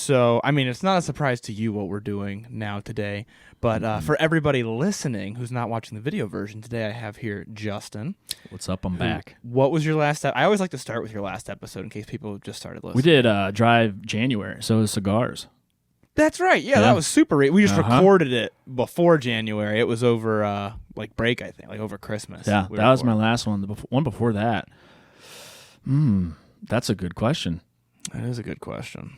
So, I mean, it's not a surprise to you what we're doing now today, but for everybody listening who's not watching the video version, today I have here Justin. What's up? I'm back. What was your last I always like to start with your last episode in case people just started listening. We did Drive January, so it was cigars. That's right. Yeah, that was super. We just recorded it before January. It was over break, I think, like over Christmas. Yeah, that was my last one. The one before that. That's a good question. That is a good question.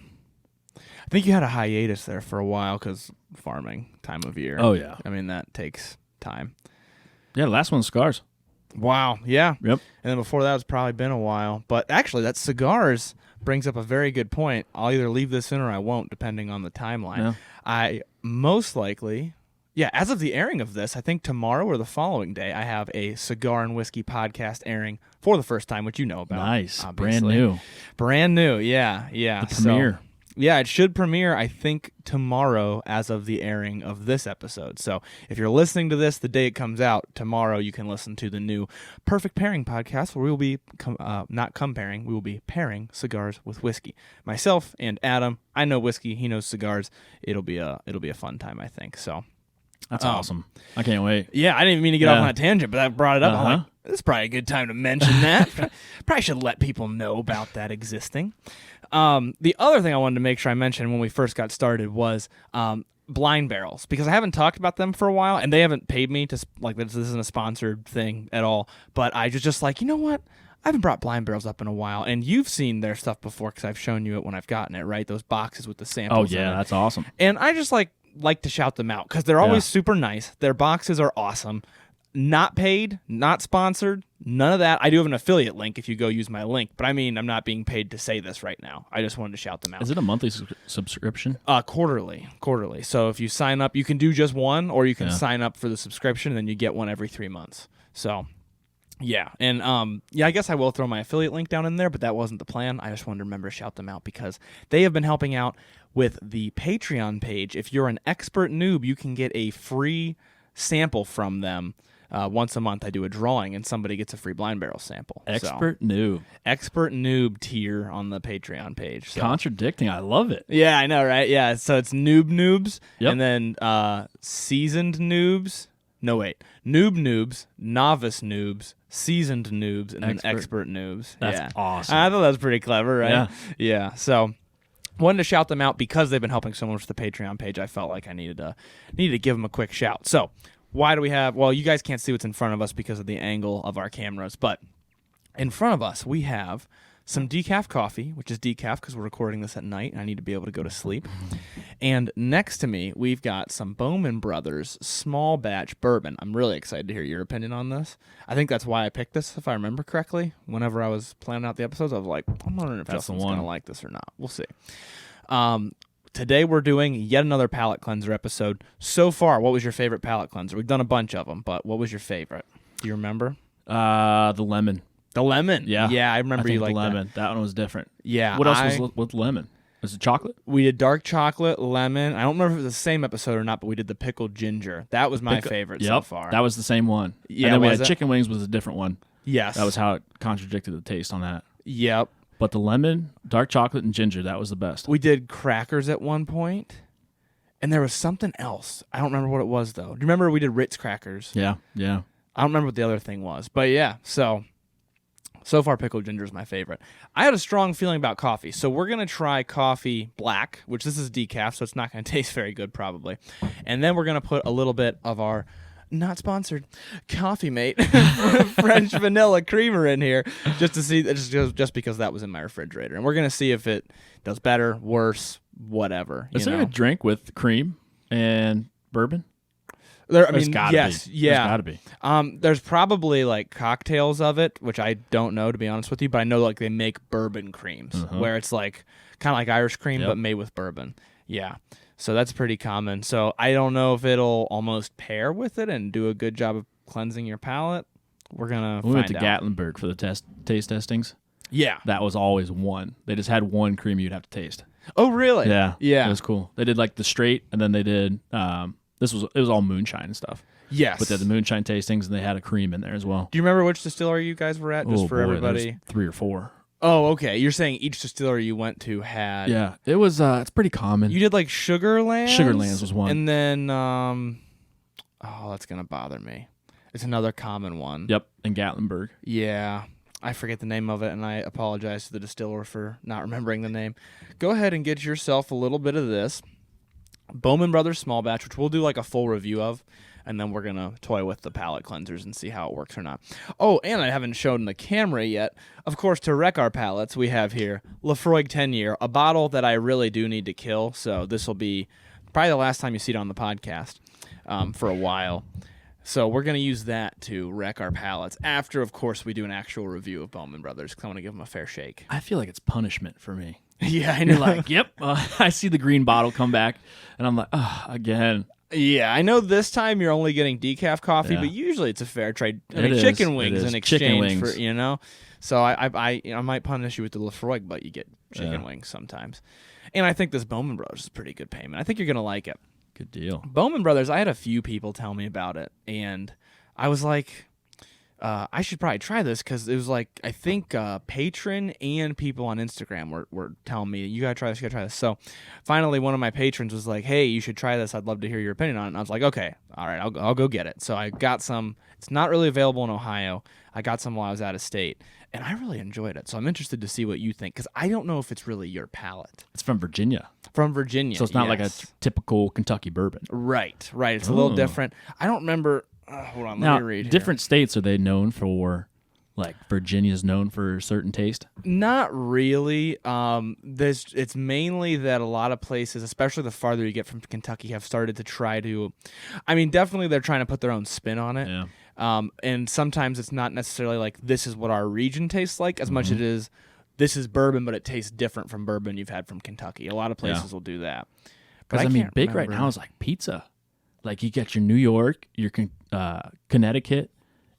I think you had a hiatus there for a while because farming time of year. Oh, yeah. I mean, that takes time. Yeah, the last one's cigars. Wow, yeah. Yep. And then before that, it's probably been a while. But actually, that cigars brings up a very good point. I'll either leave this in or I won't, depending on the timeline. Yeah. I most likely, as of the airing of this, I think tomorrow or the following day, I have a Cigar and Whiskey podcast airing for the first time, which you know about. Nice. Obviously. Brand new, yeah. The premiere. Yeah, it should premiere, I think, tomorrow as of the airing of this episode. So if you're listening to this the day it comes out, tomorrow you can listen to the new Perfect Pairing podcast where we will be not comparing, we will be pairing cigars with whiskey. Myself and Adam, I know whiskey, he knows cigars. It'll be a fun time, I think. So that's awesome. I can't wait. Yeah, I didn't even mean to get off on that tangent, but that brought it up. I'm like, this is probably a good time to mention that. Probably should let people know about that existing. The other thing I wanted to make sure I mentioned when we first got started was blind barrels, because I haven't talked about them for a while, and they haven't paid me to this isn't a sponsored thing at all. But I was just like, you know what? I haven't brought blind barrels up in a while, and you've seen their stuff before because I've shown you it when I've gotten it, right? Those boxes with the samples. Oh yeah, that's awesome. And I just like to shout them out because they're always super nice. Their boxes are awesome. Not paid, not sponsored, none of that. I do have an affiliate link if you go use my link, but I mean, I'm not being paid to say this right now. I just wanted to shout them out. Is it a monthly subscription? Quarterly. So if you sign up, you can do just one, or you can sign up for the subscription, and then you get one every 3 months. So, yeah. And, I guess I will throw my affiliate link down in there, but that wasn't the plan. I just wanted to remember to shout them out because they have been helping out with the Patreon page. If you're an expert noob, you can get a free sample from them. Once a month, I do a drawing, and somebody gets a free blind barrel sample. Expert noob tier on the Patreon page. So. Contradicting, I love it. Yeah, I know, right? Yeah, so it's noobs, yep. And then seasoned noobs. No, wait. Noobs, novice noobs, seasoned noobs, and then expert noobs. That's awesome. I thought that was pretty clever, right? Yeah. So wanted to shout them out because they've been helping so much with the Patreon page. I felt like I needed to give them a quick shout. So. Why do we have... Well, you guys can't see what's in front of us because of the angle of our cameras, but in front of us, we have some decaf coffee, which is decaf because we're recording this at night, and I need to be able to go to sleep. And next to me, we've got some Bowman Brothers Small Batch bourbon. I'm really excited to hear your opinion on this. I think that's why I picked this, if I remember correctly. Whenever I was planning out the episodes, I was like, I'm wondering if Justin's going to like this or not. We'll see. Today we're doing yet another palate cleanser episode. So far, what was your favorite palate cleanser? We've done a bunch of them, but what was your favorite? Do you remember? The lemon. The lemon? Yeah. Yeah, I remember you like the lemon. That one was different. Yeah. What else was with lemon? Was it chocolate? We did dark chocolate, lemon. I don't remember if it was the same episode or not, but we did the pickled ginger. That was my favorite so far. That was the same one. Yeah, and then we had chicken wings was a different one. Yes. That was how it contradicted the taste on that. Yep. But the lemon, dark chocolate, and ginger, that was the best. We did crackers at one point, and there was something else. I don't remember what it was, though. Do you remember we did Ritz crackers? Yeah. I don't remember what the other thing was. But yeah, so far pickled ginger is my favorite. I had a strong feeling about coffee, so we're going to try coffee black, which this is decaf, so it's not going to taste very good probably. And then we're going to put a little bit of our... not sponsored, Coffee Mate French vanilla creamer in here just to see, just because that was in my refrigerator. And we're going to see if it does better, worse, whatever. Is there a drink with cream and bourbon? There's gotta be. There's probably like cocktails of it, which I don't know, to be honest with you, but I know like they make bourbon creams where it's like kind of like Irish cream, but made with bourbon. Yeah. So that's pretty common. So I don't know if it'll almost pair with it and do a good job of cleansing your palate. We're going to find out. We went to Gatlinburg for the taste testings. Yeah. That was always one. They just had one cream you'd have to taste. Oh, really? Yeah. It was cool. They did like the straight, and then they did, it was all moonshine and stuff. Yes. But they had the moonshine tastings, and they had a cream in there as well. Do you remember which distillery you guys were at, just for everybody? 3 or 4. Oh, okay. You're saying each distillery you went to had. Yeah, it was. It's pretty common. You did like Sugarlands. Sugarlands was one, and then oh, that's gonna bother me. It's another common one. Yep, in Gatlinburg. Yeah. I forget the name of it, and I apologize to the distiller for not remembering the name. Go ahead and get yourself a little bit of this. Bowman Brothers Small Batch, which we'll do like a full review of, and then we're going to toy with the palate cleansers and see how it works or not. Oh, and I haven't shown the camera yet. Of course, to wreck our palates, we have here Lafroig 10-year, a bottle that I really do need to kill, so this will be probably the last time you see it on the podcast for a while. So we're going to use that to wreck our palates after, of course, we do an actual review of Bowman Brothers because I want to give them a fair shake. I feel like it's punishment for me. Yeah, I know. You're like, yep. I see the green bottle come back, and I'm like, again. Yeah, I know this time you're only getting decaf coffee, Yeah. but usually it's a fair trade. It Chicken wings is. in Chicken exchange wings. for, you know? So I might punish you with the Lafroig, but you get chicken wings sometimes. And I think this Bowman Brothers is pretty good payment. I think you're going to like it. Good deal. Bowman Brothers, I had a few people tell me about it, and I was like, I should probably try this because it was like, I think patron and people on Instagram were telling me, you got to try this, you got to try this. So finally, one of my patrons was like, hey, you should try this. I'd love to hear your opinion on it. And I was like, okay, all right, I'll go get it. So I got some. It's not really available in Ohio. I got some while I was out of state, and I really enjoyed it. So I'm interested to see what you think because I don't know if it's really your palate. It's from Virginia. From Virginia. So it's not like a yes. typical Kentucky bourbon. Right. It's a little different. I don't remember. Hold on, Now, let me read. different states, are they known for, like Virginia's known for a certain taste? Not really. It's mainly that a lot of places, especially the farther you get from Kentucky, have started to try to. I mean, definitely they're trying to put their own spin on it. Yeah. And sometimes it's not necessarily like this is what our region tastes like as much as it is this is bourbon, but it tastes different from bourbon you've had from Kentucky. A lot of places will do that. But Because, I mean, can't big right remember. now is like pizza. Like you get your New York, your Connecticut,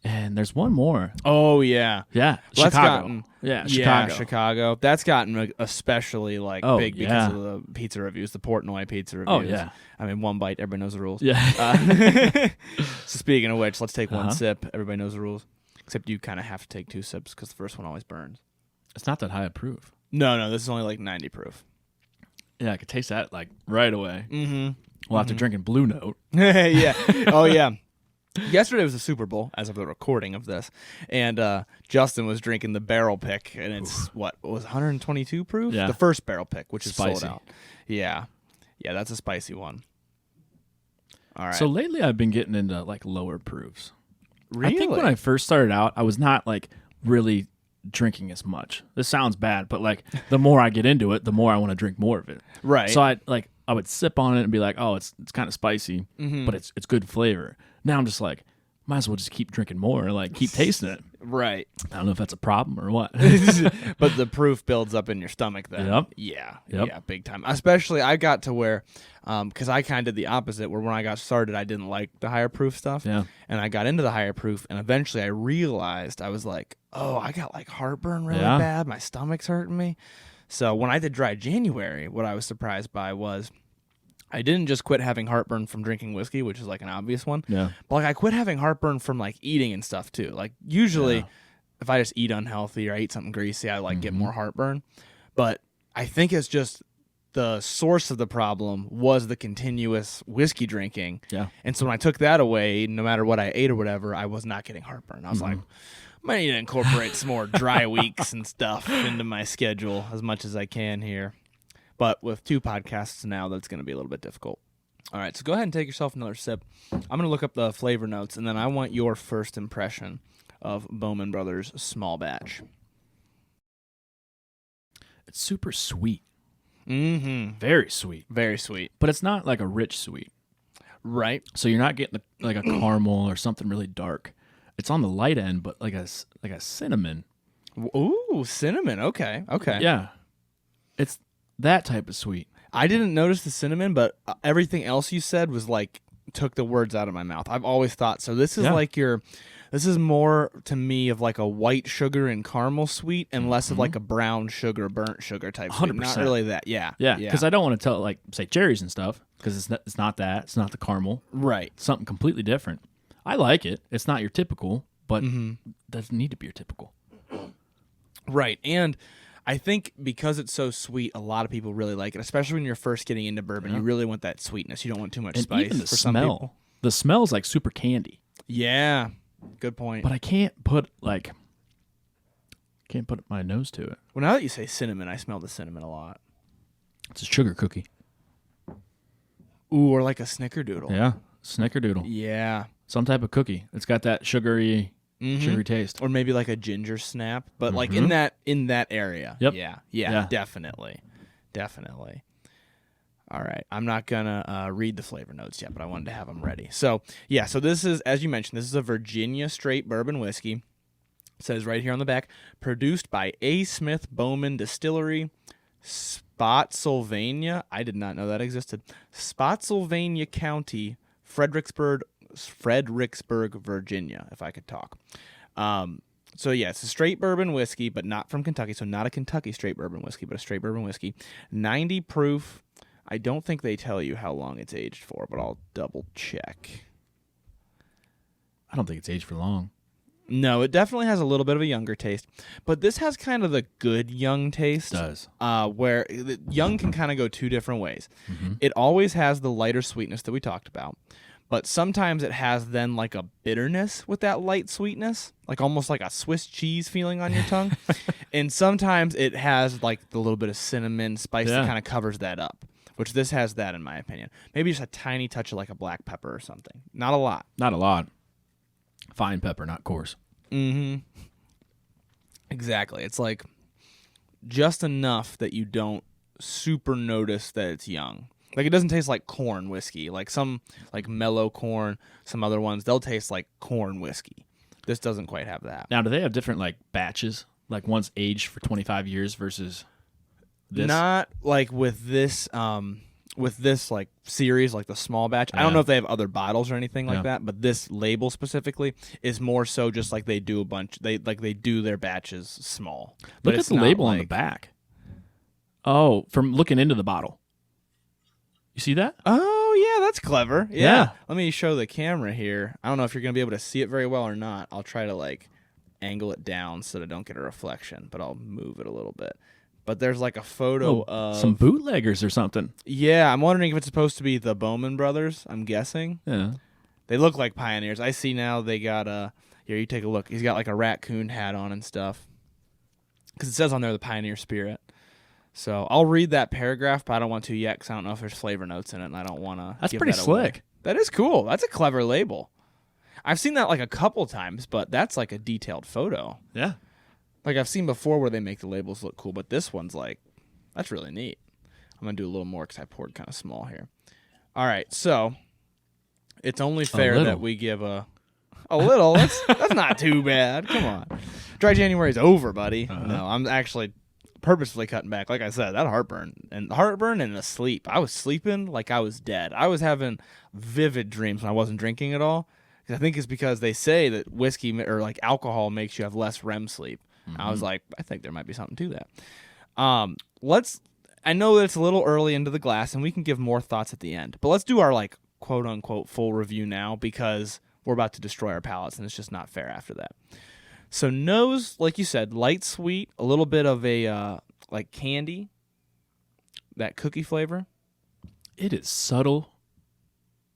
and there's one more. Oh yeah. Yeah, Well, that's Chicago. gotten- Yeah, Yeah, Chicago. Chicago. That's gotten especially like Oh, big because yeah. of the pizza reviews, the Portnoy pizza reviews. Oh, yeah. I mean, one bite, everybody knows the rules. Yeah. So speaking of which, let's take one Uh-huh. sip. Everybody knows the rules, except you kind of have to take 2 sips because the first one always burns. It's not that high of proof. No, this is only like 90 proof. Yeah, I could taste that like right away. Mm-hmm. Well, after drinking Blue Note. Yeah. Oh yeah. Yesterday was the Super Bowl, as of the recording of this, and Justin was drinking the barrel pick, and it's what was 122 proof. Yeah. The first barrel pick, which is Spicy. sold out. Yeah, that's a spicy one. All right. So lately I've been getting into like lower proofs. really, I think when I first started out, I was not like really drinking as much. This sounds bad, but like the more I get into it, the more I want to drink more of it. right. So I would sip on it and be like, oh, it's kind of spicy, but it's good flavor. Now I'm just like, might as well just keep drinking more, like keep tasting it. right. I don't know if that's a problem or what. But the proof builds up in your stomach then. Yep. Yeah, Yep. yeah, big time. Especially I got to where, because I kind of did the opposite, where when I got started, I didn't like the higher proof stuff. Yeah. And I got into the higher proof, and eventually I realized, I was like, oh, I got like heartburn really Yeah. bad. My stomach's hurting me. So when I did dry January, what I was surprised by was I didn't just quit having heartburn from drinking whiskey, which is like an obvious one. Yeah. But like I quit having heartburn from like eating and stuff too. Like usually Yeah. if I just eat unhealthy or I eat something greasy, I like get Mm-hmm. more heartburn. But I think it's just the source of the problem was the continuous whiskey drinking. Yeah. And so when I took that away, no matter what I ate or whatever, I was not getting heartburn. I was Mm-hmm. like, I might need to incorporate some more dry weeks and stuff into my schedule as much as I can here. But with 2 podcasts now, that's going to be a little bit difficult. All right, so go ahead and take yourself another sip. I'm going to look up the flavor notes, and then I want your first impression of Bowman Brothers Small Batch. It's super sweet. Mm-hmm. Very sweet. Very sweet. But it's not like a rich sweet. Right. So you're not getting like a caramel or something really dark. It's on the light end, but like a cinnamon. Ooh, cinnamon. Okay. Yeah. It's that type of sweet. I didn't notice the cinnamon, but everything else you said was like took the words out of my mouth. I've always thought so. This is like this is more to me of like a white sugar and caramel sweet, and less of like a brown sugar, burnt sugar type. 100%. Not really that. Yeah. Yeah, because I don't want to tell say cherries and stuff because it's not that. It's not the caramel. Right. It's something completely different. I like it. It's not your typical, but doesn't need to be your typical. Right. And I think because it's so sweet, a lot of people really like it, especially when you're first getting into bourbon. Yeah. You really want that sweetness. You don't want too much And spice even the for smell. some people. The smell's like super candy. Yeah, good point. But I can't put my nose to it. Well, now that you say cinnamon, I smell the cinnamon a lot. It's a sugar cookie. Ooh, or like a snickerdoodle. Yeah, snickerdoodle. Yeah. Some type of cookie. It's got that sugary taste. Or maybe like a ginger snap, but like in that area. Yep. Yeah, definitely. All right. I'm not going to read the flavor notes yet, but I wanted to have them ready. So this is, as you mentioned, this is a Virginia straight bourbon whiskey. It says right here on the back, produced by A. Smith Bowman Distillery, Spotsylvania. I did not know that existed. Spotsylvania County, Fredericksburg, Virginia, if I could talk. So yeah, it's a straight bourbon whiskey, but not from Kentucky. So not a Kentucky straight bourbon whiskey, but a straight bourbon whiskey. 90 proof. I don't think they tell you how long it's aged for, but I'll double check. I don't think it's aged for long. No, it definitely has a little bit of a younger taste, but this has kind of the good young taste. It does. Where young can kind of go two different ways. Mm-hmm. It always has the lighter sweetness that we talked about, but sometimes it has then like a bitterness with that light sweetness, like almost like a Swiss cheese feeling on your tongue. And sometimes it has like the little bit of cinnamon spice that kind of covers that up, which this has that in my opinion. Maybe just a tiny touch of like a black pepper or something. Not a lot. Not a lot. Fine pepper, not coarse. Mm-hmm. Exactly. It's like just enough that you don't super notice that it's young. Like it doesn't taste like corn whiskey. Like some like mellow corn, some other ones, they'll taste like corn whiskey. This doesn't quite have that. Now, do they have different like batches? Like one's aged for 25 years versus this? Not like with this like series, like the small batch. I don't know if they have other bottles or anything like that, but this label specifically is more so just like they do a bunch. They do their batches small. Look at the label on the back. Oh, from looking into the bottle. You see that? Oh yeah, that's clever. Yeah. Let me show the camera here. I don't know if you're gonna be able to see it very well or not. I'll try to like angle it down so that I don't get a reflection, but I'll move it a little bit. But there's like a photo of some bootleggers or something. Yeah, I'm wondering if it's supposed to be the Bowman Brothers. I'm guessing. Yeah, they look like pioneers. I see now they got here. You take a look. He's got like a raccoon hat on and stuff. Because it says on there the pioneer spirit. So I'll read that paragraph, but I don't want to yet because I don't know if there's flavor notes in it, and I don't want to. That's pretty slick. That is cool. That's a clever label. I've seen that like a couple times, but that's like a detailed photo. Yeah. Like I've seen before where they make the labels look cool, but this one's like, that's really neat. I'm going to do a little more because I poured kind of small here. All right, so it's only fair that we give a little. That's not too bad. Come on. Dry January's over, buddy. No, I'm actually purposefully cutting back. Like I said, that heartburn and the sleep. I was sleeping like I was dead. I was having vivid dreams when I wasn't drinking at all. I think it's because they say that whiskey or like alcohol makes you have less REM sleep. Mm-hmm. I was like, I think there might be something to that. I know that it's a little early into the glass, and we can give more thoughts at the end. But let's do our like quote unquote full review now because we're about to destroy our palates, and it's just not fair after that. So nose, like you said, light sweet, a little bit of a like candy, that cookie flavor. It is subtle.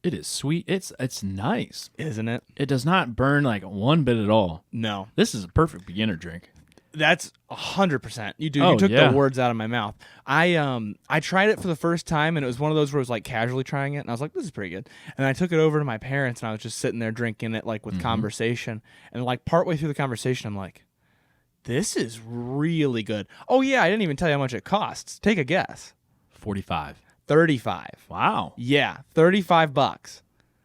It is sweet. It's nice, isn't it? It does not burn like one bit at all. No, this is a perfect beginner drink. That's 100%. You do. You took the words out of my mouth. I tried it for the first time, and it was one of those where I was like casually trying it, and I was like, this is pretty good. And I took it over to my parents, and I was just sitting there drinking it like with conversation. And like partway through the conversation, I'm like, this is really good. Oh yeah, I didn't even tell you how much it costs. Take a guess. 45. 35. Wow. Yeah, $35.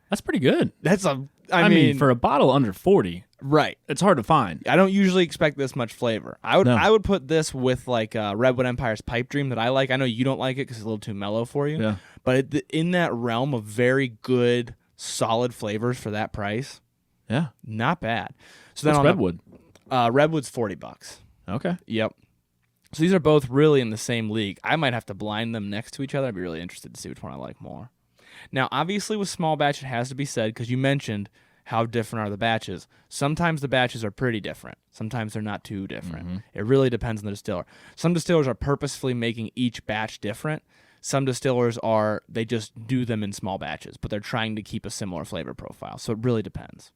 That's pretty good. That's I mean, for a bottle under 40, right? It's hard to find. I don't usually expect this much flavor. I would put this with like Redwood Empire's Pipe Dream that I like. I know you don't like it because it's a little too mellow for you. Yeah. But in that realm of very good, solid flavors for that price, yeah, not bad. So what's then Redwood? Redwood's $40. Okay. Yep. So these are both really in the same league. I might have to blind them next to each other. I'd be really interested to see which one I like more. Now, obviously, with small batch, it has to be said, because you mentioned How different are the batches? Sometimes the batches are pretty different. Sometimes they're not too different. It really depends on the distiller. Some distillers are purposefully making each batch different. Some distillers they just do them in small batches, but they're trying to keep a similar flavor profile. So it really depends.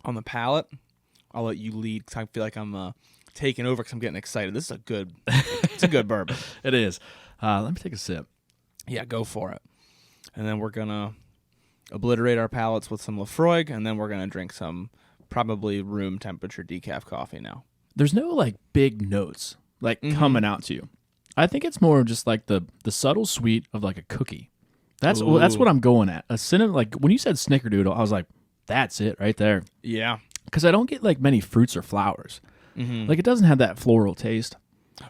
On the palate, I'll let you lead because I feel like I'm taking over because I'm getting excited. This is it's a good bourbon. It is. Let me take a sip. Yeah, go for it. And then we're going to obliterate our palates with some Lafroig, and then we're going to drink some probably room temperature decaf coffee now. There's no like big notes like coming out to you. I think it's more just like the subtle sweet of like a cookie. That's what I'm going at. A cinnamon, like when you said snickerdoodle, I was like, that's it right there. Yeah. Because I don't get like many fruits or flowers. Like it doesn't have that floral taste.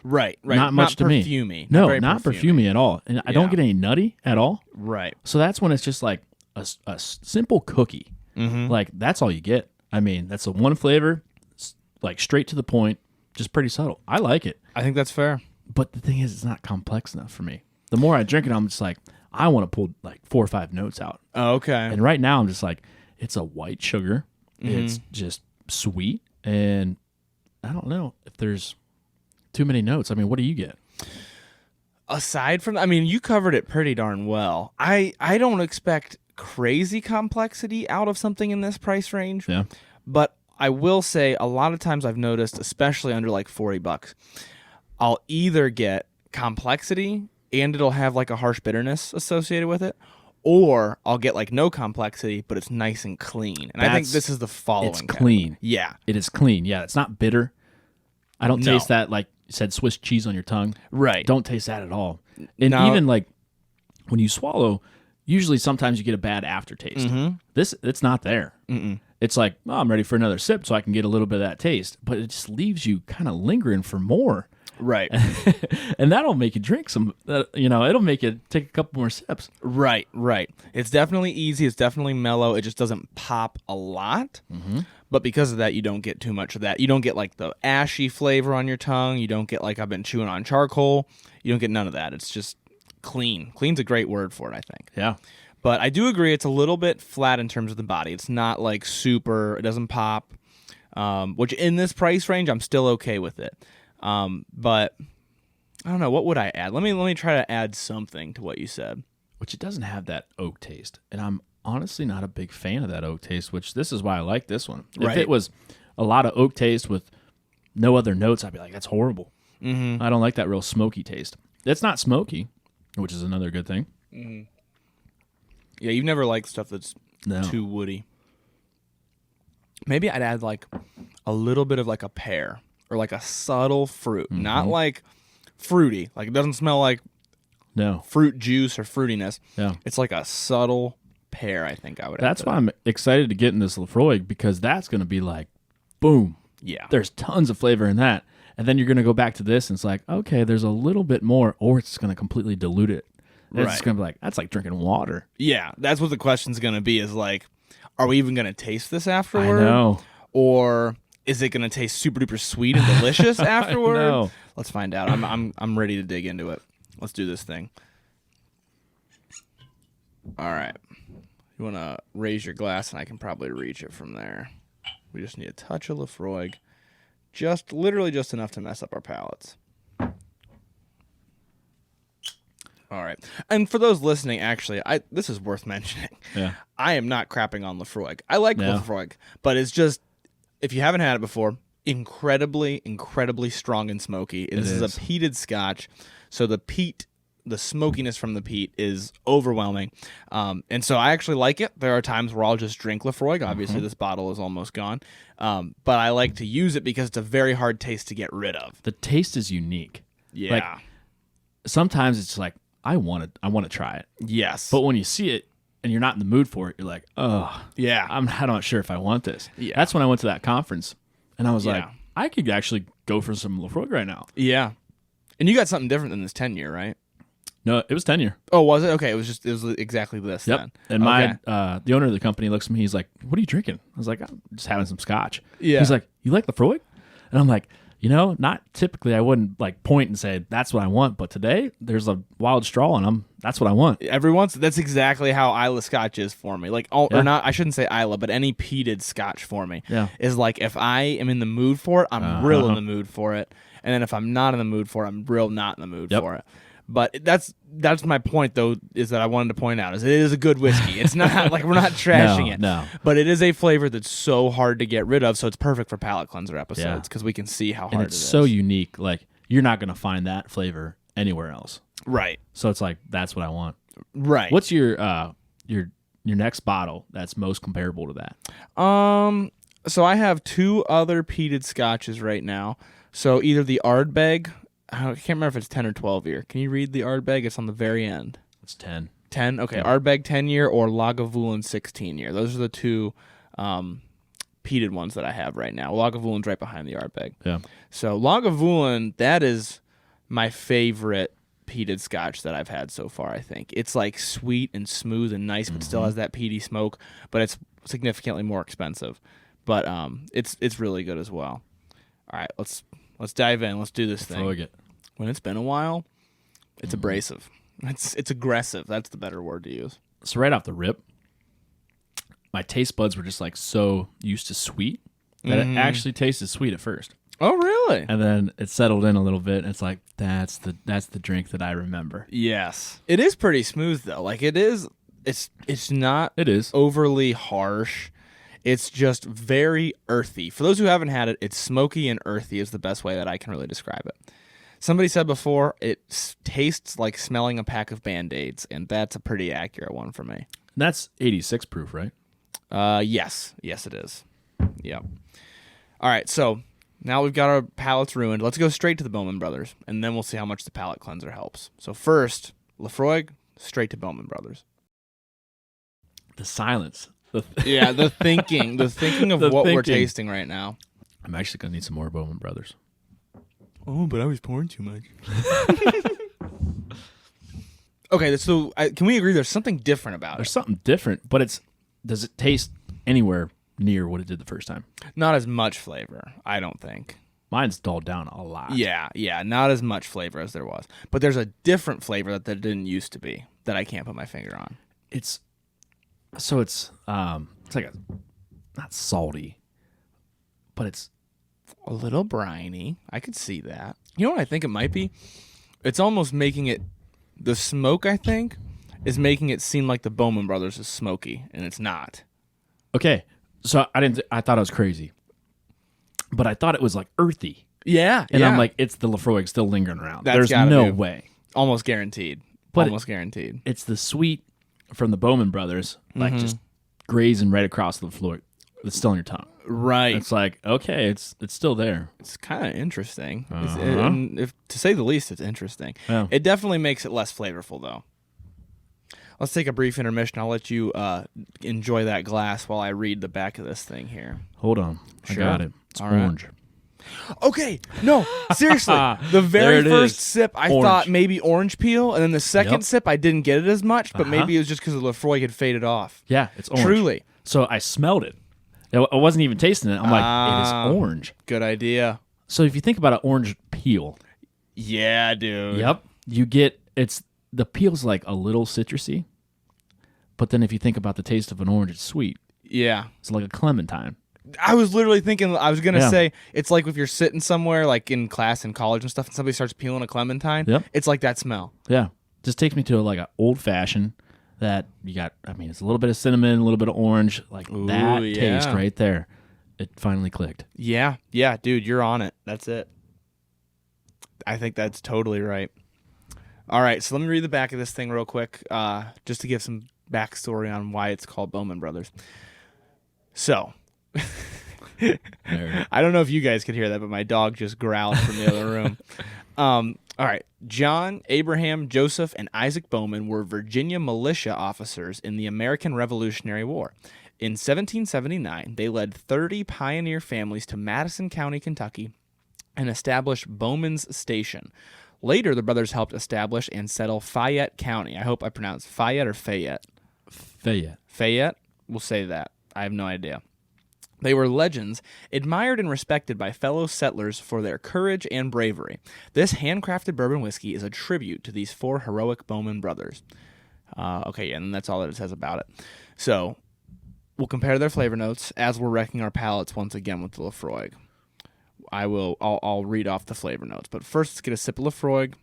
Right. Not much to me. Perfumey. No, not perfumey at all. And I don't get any nutty at all. Right. So that's when it's just like a simple cookie. Like that's all you get. I mean, that's the one flavor, like straight to the point, just pretty subtle. I like it. I think that's fair. But the thing is, it's not complex enough for me. The more I drink it, I'm just like, I want to pull like 4 or 5 notes out. Oh, okay. And right now, I'm just like, it's a white sugar. It's just sweet. And I don't know if there's too many notes. I mean, what do you get? Aside from, I mean, you covered it pretty darn well. I don't expect crazy complexity out of something in this price range. Yeah. But I will say a lot of times I've noticed, especially under like $40, I'll either get complexity and it'll have like a harsh bitterness associated with it, or I'll get like no complexity, but it's nice and clean. And I think this is the following. It's clean. Category. Yeah. It is clean. Yeah. It's not bitter. I don't taste that, like you said, Swiss cheese on your tongue. Right. Don't taste that at all. And even like when you swallow, usually sometimes you get a bad aftertaste. It's not there. It's like, oh, I'm ready for another sip so I can get a little bit of that taste. But it just leaves you kind of lingering for more. Right. And that'll make you drink some, it'll make you take a couple more sips. Right. It's definitely easy. It's definitely mellow. It just doesn't pop a lot. But because of that, you don't get too much of that. You don't get like the ashy flavor on your tongue. You don't get like I've been chewing on charcoal. You don't get none of that. It's just clean. Clean's a great word for it, I think. Yeah. But I do agree it's a little bit flat in terms of the body. It's not like super, it doesn't pop, which in this price range, I'm still okay with it. But I don't know, what would I add? Let me try to add something to what you said. Which it doesn't have that oak taste. And I'm honestly not a big fan of that oak taste, which this is why I like this one. If it was a lot of oak taste with no other notes, I'd be like, that's horrible. I don't like that real smoky taste. It's not smoky, which is another good thing. Yeah, you've never liked stuff that's too woody. Maybe I'd add like a little bit of like a pear or like a subtle fruit, not like fruity. Like it doesn't smell like fruit juice or fruitiness. Yeah. It's like a subtle pear, I think I would add. That's why I'm excited to get in this Lafroig, because that's going to be like, boom. Yeah. There's tons of flavor in that. And then you're going to go back to this and it's like, okay, there's a little bit more, or it's going to completely dilute it. It's just going to be like, that's like drinking water. Yeah, that's what the question's going to be, is like, are we even going to taste this afterward? I know. Or is it going to taste super duper sweet and delicious afterward? I know. Let's find out. I'm ready to dig into it. Let's do this thing. All right. You want to raise your glass, and I can probably reach it from there. We just need a touch of Lafroig. Literally just enough to mess up our palates. All right. And for those listening, actually, this is worth mentioning. Yeah. I am not crapping on Lafroig. I like Lafroig, but it's just, if you haven't had it before, incredibly, incredibly strong and smoky. This is a peated scotch, so the smokiness from the peat is overwhelming. And so I actually like it. There are times where I'll just drink Lafroig. Obviously, this bottle is almost gone. But I like to use it because it's a very hard taste to get rid of. The taste is unique. Yeah. Like, sometimes it's like, I want to try it. Yes. But when you see it and you're not in the mood for it, you're like, oh, yeah, I'm not sure if I want this. Yeah. That's when I went to that conference and I was like, I could actually go for some Lafroig right now. Yeah. And you got something different than this 10-year, right? No, it was 10-year. Oh, was it? Okay, it was exactly this then. And the owner of the company looks at me, he's like, what are you drinking? I was like, I'm just having some scotch. Yeah. He's like, you like Lafroig? And I'm like, Not typically. I wouldn't like point and say that's what I want, but today there's a wild straw and that's what I want. That's exactly how Isla Scotch is for me. Like, or not, I shouldn't say Isla, but any peated Scotch for me is like if I am in the mood for it, I'm real in the mood for it, and then if I'm not in the mood for it, I'm real not in the mood for it. But that's my point, though, is that I wanted to point out is it is a good whiskey. It's not like we're not trashing it. No. But it is a flavor that's so hard to get rid of, so it's perfect for palate cleanser episodes because we can see how hard it is. It's so unique. Like, you're not going to find that flavor anywhere else. Right. So it's like, that's what I want. Right. What's your next bottle that's most comparable to that? So I have 2 other peated scotches right now. So either the Ardbeg, I can't remember if it's 10 or 12 year. Can you read the Ardbeg? It's on the very end. It's 10. 10? Okay. Ardbeg 10 year or Lagavulin 16 year. Those are the 2 peated ones that I have right now. Lagavulin's right behind the Ardbeg. Yeah. So Lagavulin, that is my favorite peated scotch that I've had so far, I think. It's like sweet and smooth and nice, but still has that peaty smoke, but it's significantly more expensive. But it's really good as well. All right, let's dive in. Let's do this thing. When it's been a while, it's abrasive. It's aggressive. That's the better word to use. So right off the rip, my taste buds were just like so used to sweet that it actually tasted sweet at first. Oh, really? And then it settled in a little bit, and it's like that's the drink that I remember. Yes, it is pretty smooth though. Like it is. It's not. It is overly harsh. It's just very earthy. For those who haven't had it, it's smoky and earthy is the best way that I can really describe it. Somebody said before, it tastes like smelling a pack of Band-Aids, and that's a pretty accurate one for me. That's 86 proof, right? Yes. Yes, it is. Yep. All right, so now we've got our palates ruined. Let's go straight to the Bowman Brothers, and then we'll see how much the palate cleanser helps. So first, Lefroy, straight to Bowman Brothers. The silence. The thinking of we're tasting right now. I'm actually going to need some more Bowman Brothers. Oh, but I was pouring too much. Okay, so can we agree there's something different about it? There's something different, but does it taste anywhere near what it did the first time? Not as much flavor, I don't think. Mine's dulled down a lot. Yeah, not as much flavor as there was. But there's a different flavor that there didn't used to be that I can't put my finger on. It's like not salty, but it's a little briny. I could see that. You know what I think it might be? It's almost making it, the smoke, I think, is making it seem like the Bowman Brothers is smoky, and it's not. Okay, so I thought I was crazy, but I thought it was like earthy. Yeah, and I'm like, it's the Lefroy still lingering around. There's no way. Almost guaranteed. Guaranteed. It's the sweet from the Bowman Brothers, like just grazing right across the floor. It's still in your tongue. Right. It's like, okay, it's still there. It's kind of interesting. If to say the least, it's interesting. Yeah. It definitely makes it less flavorful, though. Let's take a brief intermission. I'll let you enjoy that glass while I read the back of this thing here. Hold on. Sure. I got it. It's orange. Right. Okay, no, seriously. The very first sip, I thought maybe orange peel, and then the second sip, I didn't get it as much, but maybe it was just because the Lefroy had faded off. Yeah, it's orange. Truly. So I smelled it. I wasn't even tasting it. I'm like, it is orange. Good idea. So if you think about an orange peel. Yeah, dude. Yep. The peel's like a little citrusy, but then if you think about the taste of an orange, it's sweet. Yeah. It's like a clementine. I was literally thinking, I was going to say, it's like if you're sitting somewhere, like in class in college and stuff, and somebody starts peeling a clementine. Yep. It's like that smell. Yeah. Just takes me to like an old fashioned that you got, it's a little bit of cinnamon, a little bit of orange, like that taste right there. It finally clicked. Yeah. Yeah, dude, you're on it. That's it. I think that's totally right. All right, so let me read the back of this thing real quick, just to give some backstory on why it's called Bowman Brothers. So, I don't know if you guys could hear that, but my dog just growled from the other room. All right. John, Abraham, Joseph, and Isaac Bowman were Virginia militia officers in the American Revolutionary War. In 1779, they led 30 pioneer families to Madison County, Kentucky, and established Bowman's Station. Later, the brothers helped establish and settle Fayette County. I hope I pronounced Fayette or Fayette. Fayette. Fayette? We'll say that. I have no idea. They were legends, admired and respected by fellow settlers for their courage and bravery. This handcrafted bourbon whiskey is a tribute to these 4 heroic Bowman brothers. Okay, and that's all that it says about it. So, we'll compare their flavor notes as we're wrecking our palates once again with the Lafroig. I'll read off the flavor notes, but first let's get a sip of Lafroig,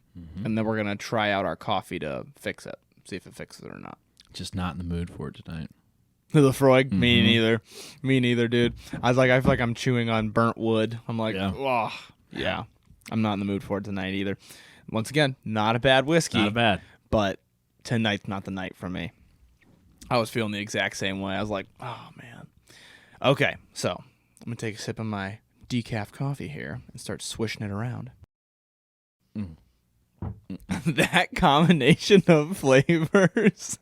and then we're gonna try out our coffee to fix it, see if it fixes it or not. Just not in the mood for it tonight. The Lafroig, me neither, dude. I feel like I'm chewing on burnt wood. I'm like, yeah. I'm not in the mood for it tonight either. Once again, not a bad whiskey, Not bad, but tonight's not the night for me. I was feeling the exact same way. I was like, oh man. Okay, so I'm gonna take a sip of my decaf coffee here and start swishing it around. That combination of flavors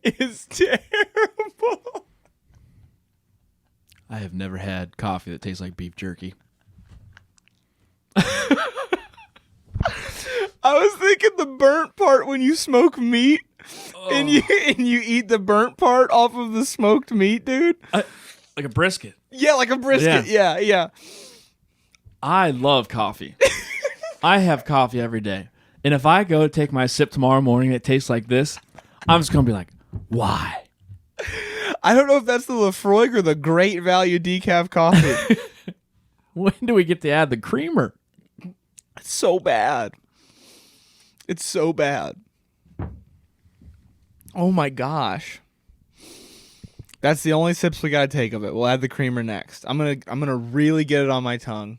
is terrible. I have never had coffee that tastes like beef jerky. I was thinking the burnt part when you smoke meat and you eat the burnt part off of the smoked meat, dude. Like a brisket. Yeah, like a brisket. Yeah. I love coffee. I have coffee every day. And if I go take my sip tomorrow morning and it tastes like this, I'm just going to be like, why? I don't know if that's the Lafroig or the Great Value decaf coffee. When do we get to add the creamer? It's so bad. It's so bad. Oh my gosh. That's the only sips we gotta take of it. We'll add the creamer next. I'm gonna really get it on my tongue.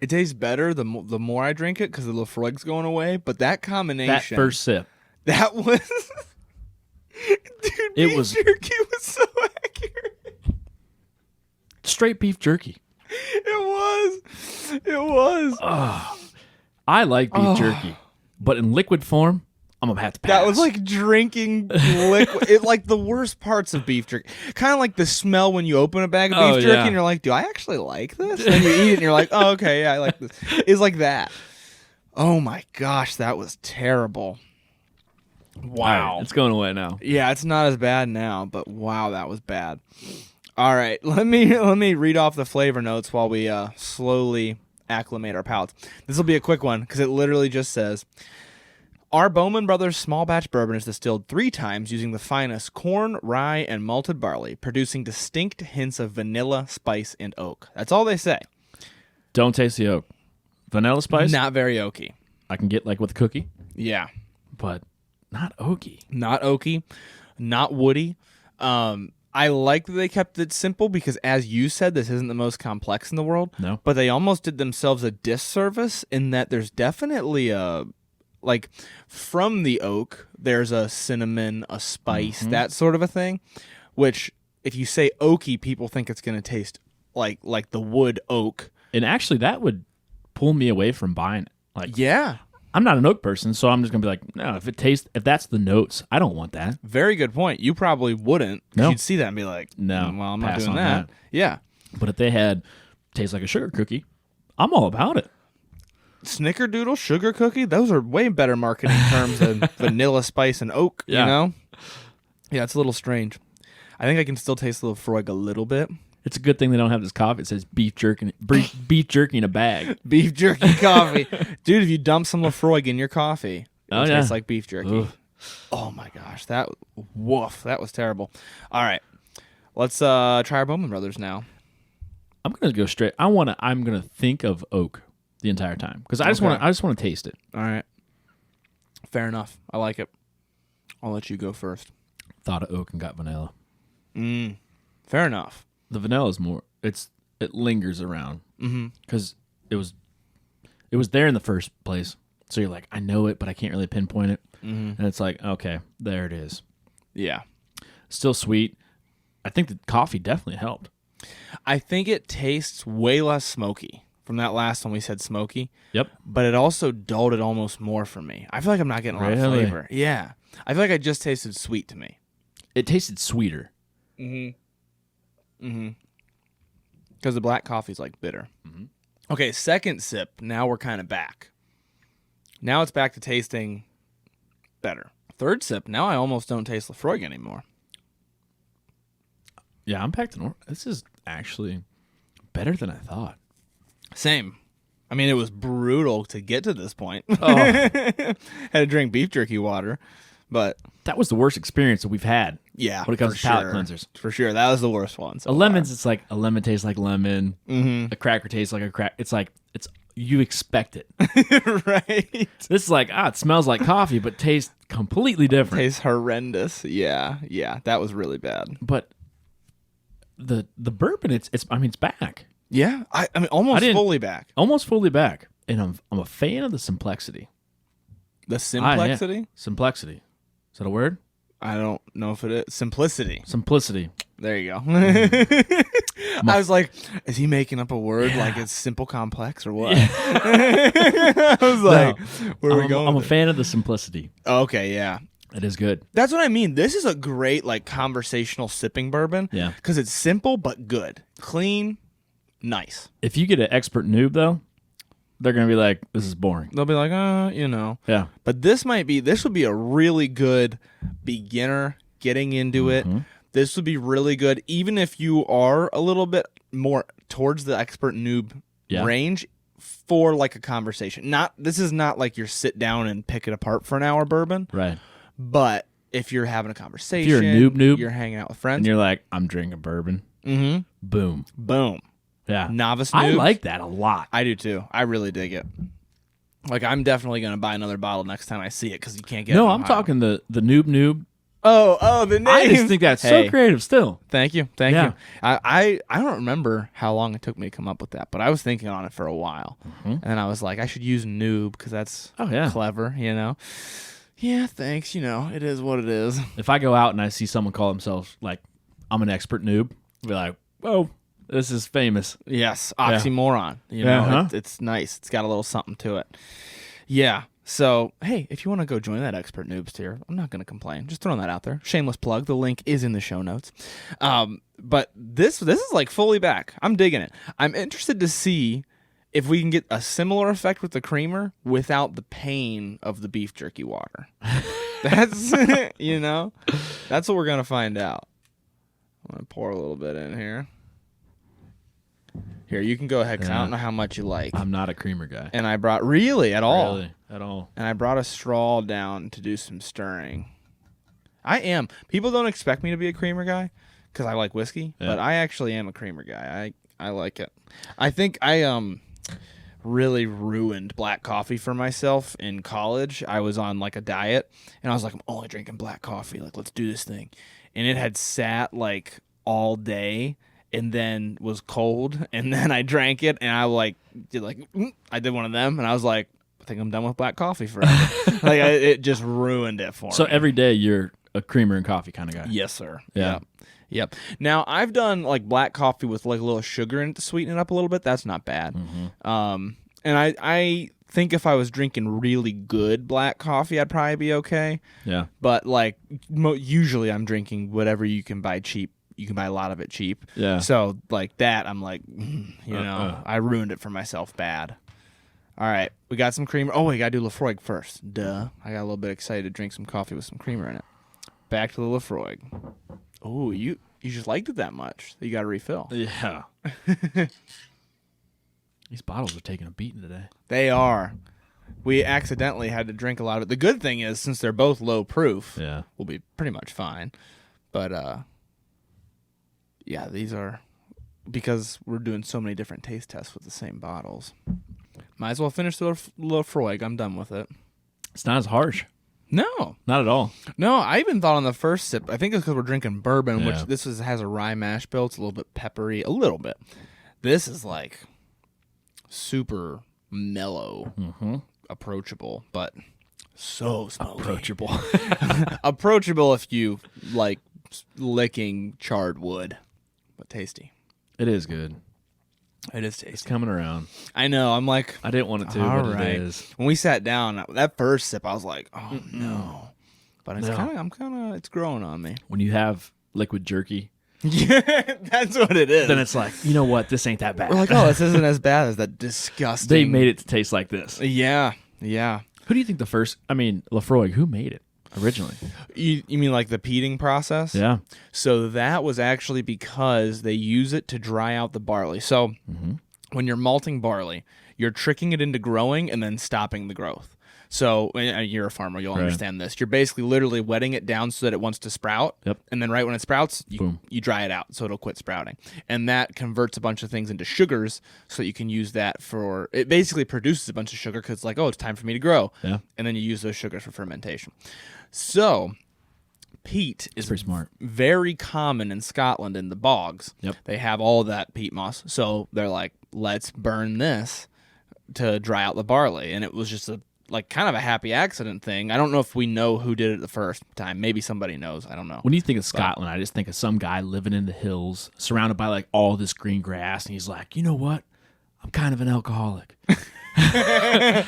It tastes better the more I drink it because the Lafroig's going away. But that combination, That first sip, that was, dude, beef jerky was so accurate. Straight beef jerky. It was. I like beef jerky, but in liquid form, I'm gonna have to pass. That was like drinking liquid. It like the worst parts of beef jerky. Kind of like the smell when you open a bag of beef jerky and you're like, do I actually like this? And you eat it and you're like, oh, okay, yeah, I like this. It's like that. Oh my gosh, that was terrible. Wow. Right, it's going away now. Yeah, it's not as bad now, but wow, that was bad. All right, let me read off the flavor notes while we slowly acclimate our palates. This will be a quick one because it literally just says, our Bowman Brothers Small Batch bourbon is distilled 3 times using the finest corn, rye, and malted barley, producing distinct hints of vanilla, spice, and oak. That's all they say. Don't taste the oak. Vanilla spice? Not very oaky. I can get like with a cookie, Yeah. but not oaky. Not oaky. Not woody. I like that they kept it simple because, as you said, this isn't the most complex in the world. No. But they almost did themselves a disservice in that there's definitely a, like, from the oak, there's a cinnamon, a spice, that sort of a thing, which, if you say oaky, people think it's going to taste like the wood oak. And actually, that would pull me away from buying it. Like, Yeah. I'm not an oak person, so I'm just gonna be like, no. If that's the notes, I don't want that. Very good point. You probably wouldn't. No. You'd see that and be like, No, well, I'm not pass doing on that. Yeah. But if they had tastes like a sugar cookie, I'm all about it. Snickerdoodle, sugar cookie, those are way better marketing terms than vanilla, spice, and oak, you know? Yeah, it's a little strange. I think I can still taste the Lafroig a little bit. It's a good thing they don't have this coffee. It says beef jerky in a bag. Beef jerky coffee. Dude, if you dump some Lafroig in your coffee, it tastes like beef jerky. Ugh. Oh my gosh, that was terrible. All right, let's try our Bowman Brothers now. I'm gonna go straight. I'm gonna think of oak the entire time because I just want to taste it. All right, fair enough. I like it. I'll let you go first. Thought of oak and got vanilla. Fair enough. The vanilla is more. It lingers around because it was there in the first place. So you're like, I know it, but I can't really pinpoint it. And it's like, okay, there it is. Yeah. Still sweet. I think the coffee definitely helped. I think it tastes way less smoky from that last one we said smoky. Yep. But it also dulled it almost more for me. I feel like I'm not getting a lot of flavor. Yeah. I feel like I just tasted sweet to me. It tasted sweeter. Because the black coffee's like bitter. Okay, second sip. Now we're kind of back. Now it's back to tasting better. Third sip. Now I almost don't taste Lafroig anymore. Yeah, I'm back to normal. This is actually better than I thought. Same. I mean, it was brutal to get to this point. Oh. Had to drink beef jerky water, but That was the worst experience that we've had. yeah, When it comes for to palate sure. cleansers. For sure. That was the worst one. So A lemon's, it's like a lemon tastes like lemon. Mm-hmm. A cracker tastes like a crack. It's like you expect it. right. This is like it smells like coffee, but tastes completely different. Tastes horrendous. Yeah. That was really bad. But the bourbon, it's back, Yeah. I mean, almost fully back. almost fully back, and I'm a fan of the simplicity. The simplexity? Simplicity. Is that a word? I don't know if it is. Simplicity. Simplicity. There you go. I was like, is he making up a word like it's simple complex or what? I was like, where are we going? I'm a fan of the simplicity. Okay, yeah. It is good. That's what I mean. This is a great like conversational sipping bourbon. Yeah. Because it's simple but good. Clean, nice. If you get an expert noob, though, they're going to be like, this is boring. They'll be like, Yeah. But this would be a really good beginner getting into it. This would be really good, even if you are a little bit more towards the expert noob range for like a conversation. This is not like your sit down and pick it apart for an hour bourbon. Right. But if you're having a conversation, If you're a noob, you're hanging out with friends, and you're like, I'm drinking bourbon. mm-hmm. Boom. Yeah. Novice noobs. I like that a lot. I do too. I really dig it. Like, I'm definitely going to buy another bottle next time I see it because you can't get it. No, in I'm Ohio. talking the noob. Oh, the name. I just think that's so creative still. Thank you. Yeah. I don't remember how long it took me to come up with that, but I was thinking on it for a while. And I was like, I should use noob because that's clever, you know? Yeah, thanks. You know, it is what it is. If I go out and I see someone call themselves like, I'm an expert noob, I'll be like, whoa, this is famous. Yes, oxymoron. You know, it's nice. It's got a little something to it. Yeah. So, hey, if you want to go join that expert noobs tier, I'm not going to complain. Just throwing that out there. Shameless plug. The link is in the show notes. But this is like fully back. I'm digging it. I'm interested to see if we can get a similar effect with the creamer without the pain of the beef jerky water. That's, you know, that's what we're going to find out. I'm going to pour a little bit in here. Here, you can go ahead because I don't know how much you like. I'm not a creamer guy. And I brought, really, at all? Really, at all. And I brought a straw down to do some stirring. I am. People don't expect me to be a creamer guy because I like whiskey, but I actually am a creamer guy. I like it. I think I really ruined black coffee for myself in college. I was on like a diet, and I was like, I'm only drinking black coffee. Like, let's do this thing. And it had sat like all day and then was cold, and then I drank it, and I I did one of them, and I was like, I think I'm done with black coffee forever. It just ruined it for me. So every day you're a creamer and coffee kind of guy. Yes, sir. Yeah. Yep. Now, I've done like black coffee with like a little sugar in it to sweeten it up a little bit. That's not bad. And I think if I was drinking really good black coffee, I'd probably be okay. Yeah. But like usually I'm drinking whatever you can buy cheap. You can buy a lot of it cheap. Yeah. So like that, I'm like, I ruined it for myself bad. All right. We got some creamer. Oh, we got to do Lafroig first. Duh. I got a little bit excited to drink some coffee with some creamer in it. Back to the Lafroig. Oh, you just liked it that much that you got to refill. Yeah. These bottles are taking a beating today. They are. We accidentally had to drink a lot of it. The good thing is, since they're both low proof, we'll be pretty much fine. But, yeah, these are, because we're doing so many different taste tests with the same bottles. Might as well finish the Lafroig. I'm done with it. It's not as harsh. No. Not at all. No, I even thought on the first sip, I think it's because we're drinking bourbon, which has a rye mash bill. It's a little bit peppery, a little bit. This is like super mellow, approachable, but so smoky. Approachable. Approachable if you like licking charred wood, but tasty. It is good. It is tasty. It's coming around. I know. I'm like, I didn't want it to, all but right. it is. When we sat down, that first sip, I was like, oh no. But it's it's growing on me. When you have liquid jerky, yeah, that's what it is. then it's like, you know what? This ain't that bad. We're like, oh, this isn't as bad as that disgusting. They made it to taste like this. Yeah. Who do you think Lafroig, who made it? originally? You mean like the peating process? Yeah. So that was actually because they use it to dry out the barley. So when you're malting barley, you're tricking it into growing and then stopping the growth. So you're a farmer, you'll understand this. You're basically literally wetting it down so that it wants to sprout. Yep. And then right when it sprouts, you dry it out so it'll quit sprouting. And that converts a bunch of things into sugars so that you can use that for, it basically produces a bunch of sugar because it's like, oh, it's time for me to grow. Yeah. And then you use those sugars for fermentation. So peat is pretty smart. Very common in Scotland in the bogs. Yep. They have all that peat moss. So they're like, let's burn this to dry out the barley. And it was just kind of a happy accident thing. I don't know if we know who did it the first time. Maybe somebody knows. I don't know. When you think of Scotland, I just think of some guy living in the hills, surrounded by like all this green grass, and he's like, you know what? I'm kind of an alcoholic, and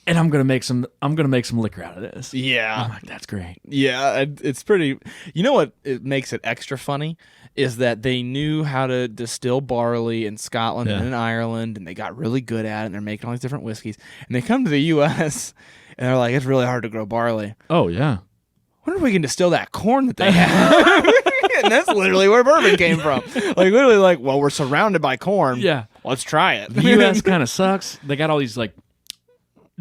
I'm gonna make some liquor out of this. Yeah, I'm like, that's great. Yeah, it's pretty. You know what? It makes it extra funny is that they knew how to distill barley in Scotland and in Ireland, and they got really good at it, and they're making all these different whiskeys. And they come to the U.S., and they're like, it's really hard to grow barley. Oh, yeah. I wonder if we can distill that corn that they have. And that's literally where bourbon came from. Like, literally, like, well, we're surrounded by corn. Yeah. Let's try it. The U.S. kind of sucks. They got all these, like,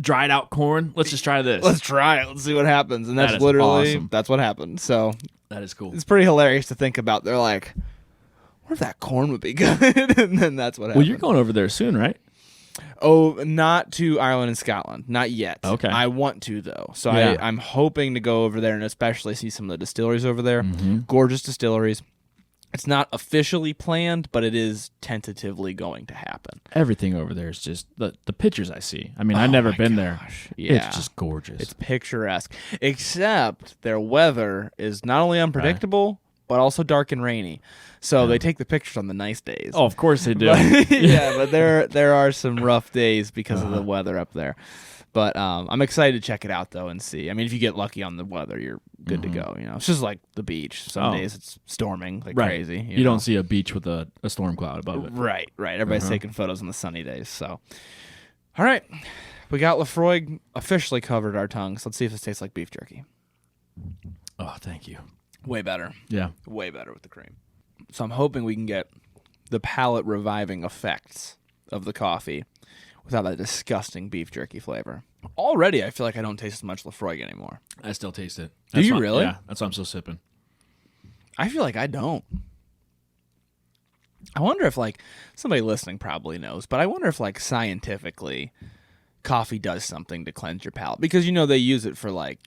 dried out corn. Let's just try this. Let's try it. Let's see what happens. And that's That is literally, awesome. that's what happened. So That is cool. it's pretty hilarious to think about. They're like, what if that corn would be good? And then that's what happened. Well, you're going over there soon, right? Oh, not to Ireland and Scotland. Not yet. Okay. I want to, though. So Yeah. I'm hoping to go over there and especially see some of the distilleries over there. Mm-hmm. Gorgeous distilleries. It's not officially planned, but it is tentatively going to happen. Everything over there is just the pictures I see. I mean, I've never been there. Yeah. It's just gorgeous. It's picturesque. Except their weather is not only unpredictable, but also dark and rainy. So they take the pictures on the nice days. Oh, of course they do. But there are some rough days because of the weather up there. But I'm excited to check it out, though, and see. I mean, if you get lucky on the weather, you're good to go. You know, it's just like the beach. Some days it's storming like crazy. You don't see a beach with a storm cloud above it. Right. Everybody's taking photos on the sunny days. So, all right. We got Lefroy officially covered our tongues. Let's see if this tastes like beef jerky. Oh, thank you. Way better. Yeah. Way better with the cream. So I'm hoping we can get the palate reviving effects of the coffee without that disgusting beef jerky flavor. Already, I feel like I don't taste as much Lefroy anymore. I still taste it. Do you really? Yeah, that's why I'm still sipping. I feel like I don't. I wonder if, like, somebody listening probably knows, but I wonder if, like, scientifically, coffee does something to cleanse your palate. Because, you know, they use it for, like,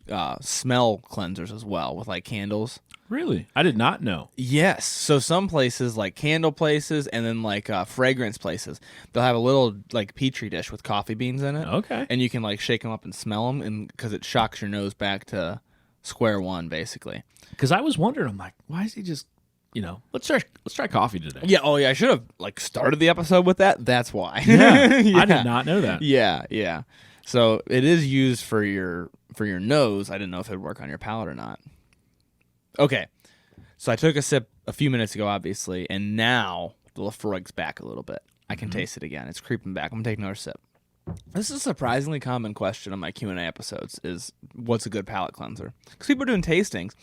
smell cleansers as well with, like, candles. Really? I did not know. Yes. So some places, like candle places and then like fragrance places, they'll have a little like petri dish with coffee beans in it. Okay. And you can like shake them up and smell them, and because it shocks your nose back to square one, basically. Because I was wondering, I'm like, why is he just, let's try coffee today. Yeah. Oh, yeah. I should have like started the episode with that. That's why. Yeah. Yeah. I did not know that. Yeah. So it is used for your nose. I didn't know if it would work on your palate or not. Okay, so I took a sip a few minutes ago, obviously, and now the Lefroy's back a little bit. I can taste it again. It's creeping back. I'm going to take another sip. This is a surprisingly common question on my Q&A episodes is, what's a good palate cleanser? Because people are doing tastings.